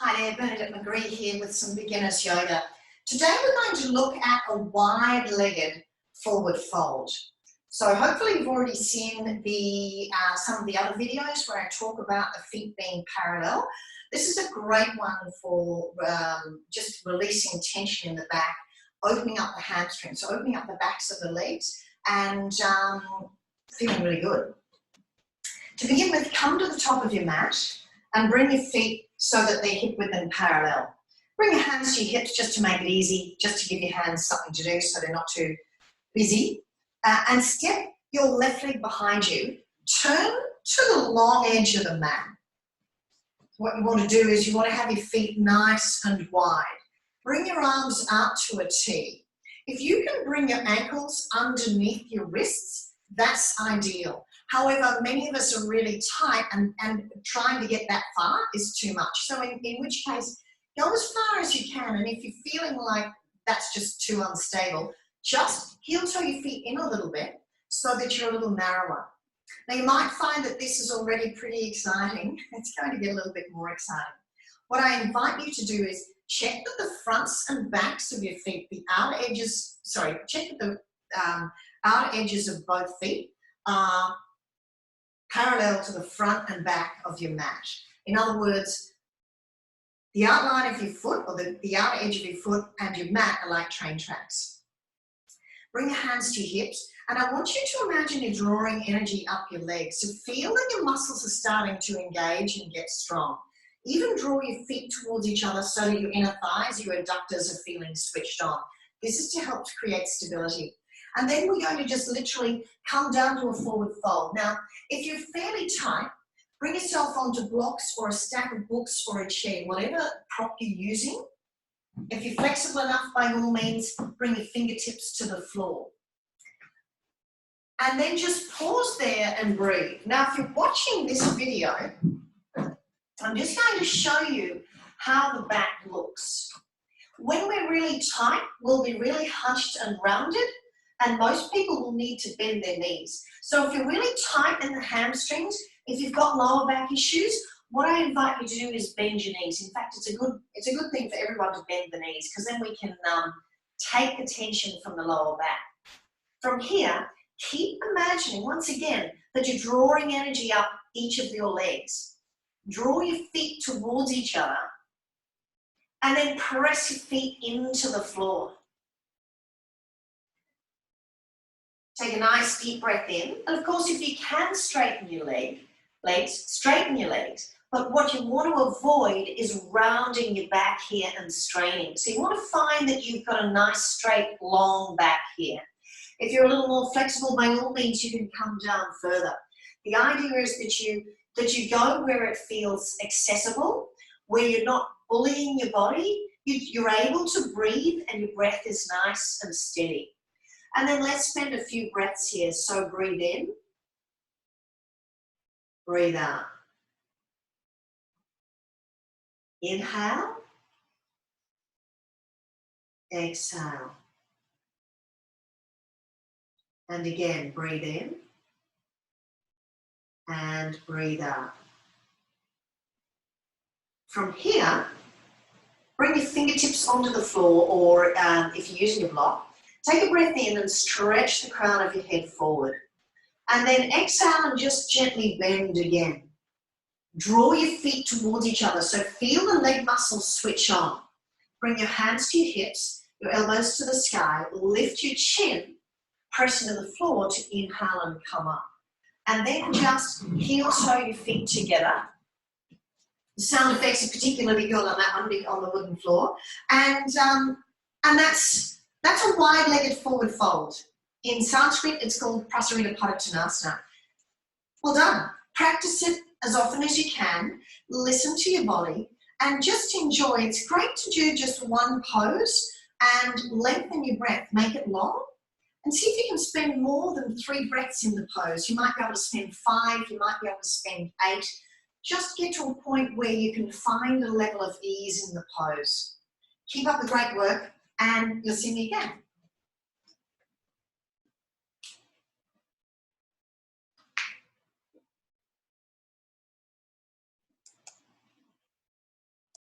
Hi there, Bernadette McGree here with some beginner's yoga. Today we're going to look at a wide-legged forward fold. So hopefully you've already seen some of the other videos where I talk about the feet being parallel. This is a great one for just releasing tension in the back, opening up the hamstrings, so opening up the backs of the legs and feeling really good. To begin with, come to the top of your mat and bring your feet so that they're hip width and parallel. Bring your hands to your hips just to make it easy, just to give your hands something to do so they're not too busy. And step your left leg behind you. Turn to the long edge of the mat. What you want to do is you want to have your feet nice and wide. Bring your arms out to a T. If you can bring your ankles underneath your wrists, that's ideal. However, many of us are really tight and trying to get that far is too much. So in which case, go as far as you can. And if you're feeling like that's just too unstable, just heel toe your feet in a little bit so that you're a little narrower. Now you might find that this is already pretty exciting. It's going to get a little bit more exciting. What I invite you to do is check that the fronts and backs of your feet, the outer edges, check that the outer edges of both feet are parallel to the front and back of your mat. In other words, the outline of your foot or the outer edge of your foot and your mat are like train tracks. Bring your hands to your hips and I want you to imagine you're drawing energy up your legs. So feel that your muscles are starting to engage and get strong. Even draw your feet towards each other so that your inner thighs, your adductors are feeling switched on. This is to help to create stability. And then we're going to just literally come down to a forward fold. Now, if you're fairly tight, bring yourself onto blocks or a stack of books or a chair, whatever prop you're using. If you're flexible enough, by all means, bring your fingertips to the floor. And then just pause there and breathe. Now, if you're watching this video, I'm just going to show you how the back looks. When we're really tight, we'll be really hunched and rounded. And most people will need to bend their knees. So if you're really tight in the hamstrings, if you've got lower back issues, what I invite you to do is bend your knees. In fact, it's a good thing for everyone to bend the knees because then we can take the tension from the lower back. From here, keep imagining, once again, that you're drawing energy up each of your legs. Draw your feet towards each other and then press your feet into the floor. Take a nice deep breath in. And of course, if you can straighten your legs, straighten your legs. But what you want to avoid is rounding your back here and straining. So you want to find that you've got a nice, straight, long back here. If you're a little more flexible, by all means, you can come down further. The idea is that you go where it feels accessible, where you're not bullying your body. You're able to breathe and your breath is nice and steady. And then let's spend a few breaths here. So breathe in, breathe out. Inhale, exhale. And again, breathe in and breathe out. From here, bring your fingertips onto the floor or if you're using a block, take a breath in and stretch the crown of your head forward. And then exhale and just gently bend again. Draw your feet towards each other. So feel the leg muscles switch on. Bring your hands to your hips, your elbows to the sky. Lift your chin, press into the floor to inhale and come up. And then just heel toe your feet together. The sound effects are particularly good on that one, on the wooden floor. And that's a wide-legged forward fold. In Sanskrit, it's called Prasarita Padottanasana. Well done. Practice it as often as you can. Listen to your body and just enjoy. It's great to do just one pose and lengthen your breath. Make it long and see if you can spend more than 3 breaths in the pose. You might be able to spend 5. You might be able to spend 8. Just get to a point where you can find a level of ease in the pose. Keep up the great work. And you'll see me again.